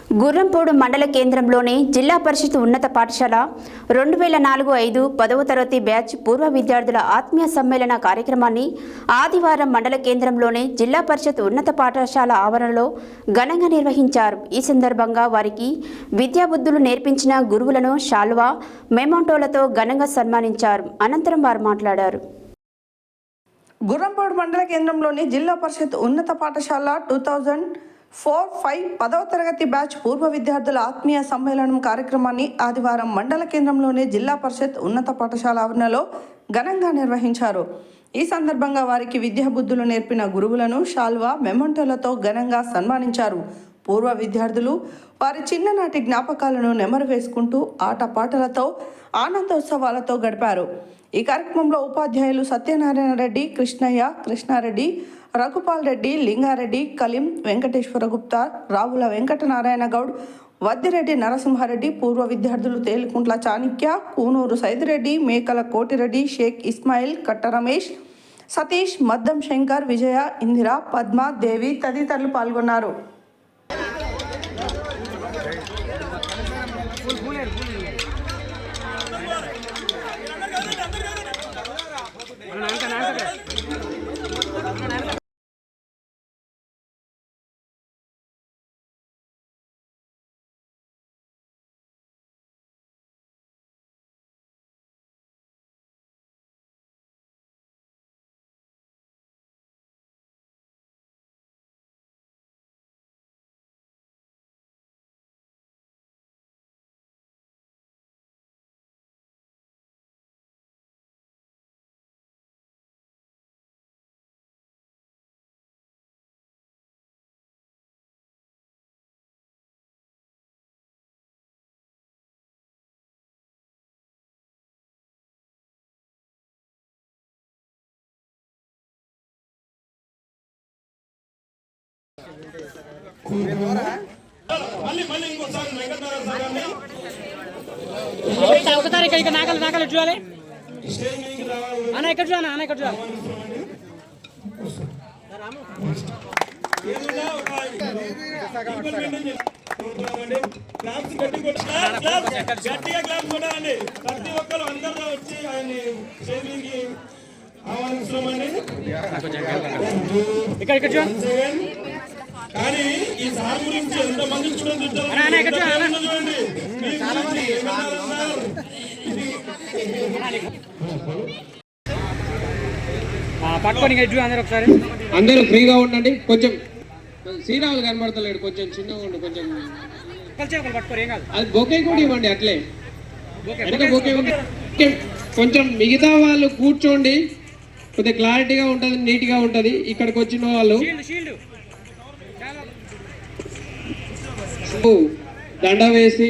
గుర్రంపోడు మండల కేంద్రంలోని జిల్లా పరిషత్ ఉన్నత పాఠశాల 2004-5 10వ తరగతి బ్యాచ్ పూర్వ విద్యార్థుల ఆత్మీయ సమ్మేళన కార్యక్రమాన్ని ఆదివారం మండల కేంద్రంలోని జిల్లా పరిషత్ ఉన్నత పాఠశాల ఆవరణలో ఘనంగా నిర్వహించారు. ఈ సందర్భంగా వారికి విద్యాబుద్ధులు నేర్పించిన గురువులను శాల్వా, మెమోంటోలతో ఘనంగా సన్మానించారు. అనంతరం వారు మాట్లాడారు. గుర్రంపోడు మండల కేంద్రంలోని జిల్లా పరిషత్ ఉన్నత పాఠశాల 2004-5 10వ తరగతి బ్యాచ్ పూర్వ విద్యార్థుల ఆత్మీయ సమ్మేళనం కార్యక్రమాన్ని ఆదివారం మండల కేంద్రంలోని జిల్లా పరిషత్ ఉన్నత పాఠశాల ఆవరణలో ఘనంగా నిర్వహించారు. ఈ సందర్భంగా వారికి విద్యాబుద్ధులు నేర్పిన గురువులను శాల్వా, మెమోంటోలతో ఘనంగా సన్మానించారు. పూర్వ విద్యార్థులు వారి చిన్ననాటి జ్ఞాపకాలను నెమరు వేసుకుంటూ ఆటపాటలతో ఆనందోత్సవాలతో గడిపారు. ఈ కార్యక్రమంలో ఉపాధ్యాయులు సత్యనారాయణ రెడ్డి, కృష్ణయ్య, కృష్ణారెడ్డి, రఘుపాల్ రెడ్డి, లింగారెడ్డి, కలీం, వెంకటేశ్వర గుప్తా, రావుల వెంకటనారాయణ గౌడ్, వద్దిరెడ్డి నరసింహారెడ్డి, పూర్వ విద్యార్థులు తేలికుంట్ల చాణిక్య, కూనూరు సైదిరెడ్డి, మేకల కోటిరెడ్డి, షేక్ ఇస్మాయిల్, కట్ట రమేష్, సతీష్, మద్దం శంకర్, విజయ, ఇందిర, పద్మ, దేవి తదితరులు పాల్గొన్నారు. ఒకసారి ఇక్కడ నాకలు చూడాలి అన్న, ఇక్కడ చూడాలి అన్న, ఇక్కడ చూడాలి. గట్టిగా క్లాప్స్ కొట్టాలండి. ప్రతి ఒక్కరు అందరూ వచ్చి ఆయన్ని స్టేజింగ్కి ఆహ్వానిస్తున్నామండి. ఇక్కడ చూడండి. కానీ ఈ సార్ గురించి ఎంతమంది చూడండి పట్టుకొని అందరూ ఒకసారి అందరూ ఫ్రీగా ఉండండి. కొంచెం శ్రీరాములు కనబడతలేడు, కొంచెం చిన్నగా ఉండు, కొంచెం పట్టుకోరు, ఏం కాదు. అది బొకే కూడా ఇవ్వండి, అట్లే బొకే కొంచెం మిగతా వాళ్ళు కూర్చోండి, కొద్దిగా క్లారిటీగా ఉంటుంది, నీట్గా ఉంటుంది. ఇక్కడికి వచ్చిన వాళ్ళు దండ వేసి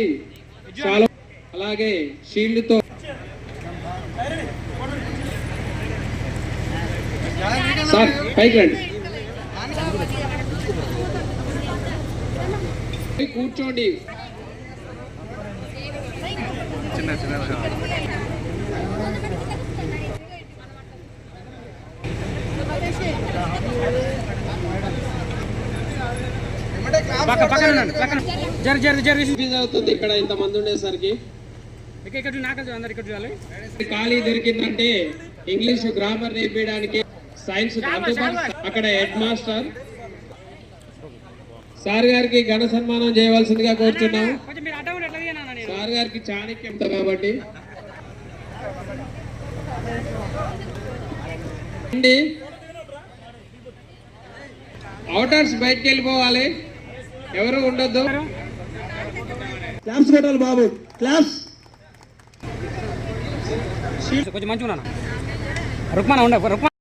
చాలా, అలాగే షీల్డ్తో సార్ పైకి రండి, కూర్చోండి. అవుతుంది ఇక్కడ ఇంతమంది ఉండేసరికి. ఖాళీ దొరికిందంటే ఇంగ్లీష్ గ్రామర్ నేర్పించడానికి, సైన్స్ అక్కడ హెడ్ మాస్టర్ సార్ గారికి ఘన సన్మానం చేయవలసిందిగా కోరుతున్నాము. సార్ గారికి చాణక్యం కాబట్టి అవుటర్స్ బయటకు వెళ్ళిపోవాలి, ఎవరు ఉండొద్దు. క్లాప్స్ కొట్టాలి బాబు, క్లాప్స్. కొంచెం మంచిగా ఉన్నా రుక్మాన ఉండ, రుక్మాన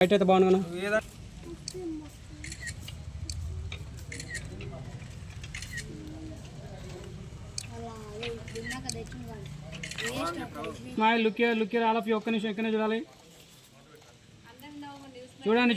బయట అయితే బాగున్నా. Look here all of you. ఒక్క నిమిషం ఎక్కడనే చూడాలి, చూడండి.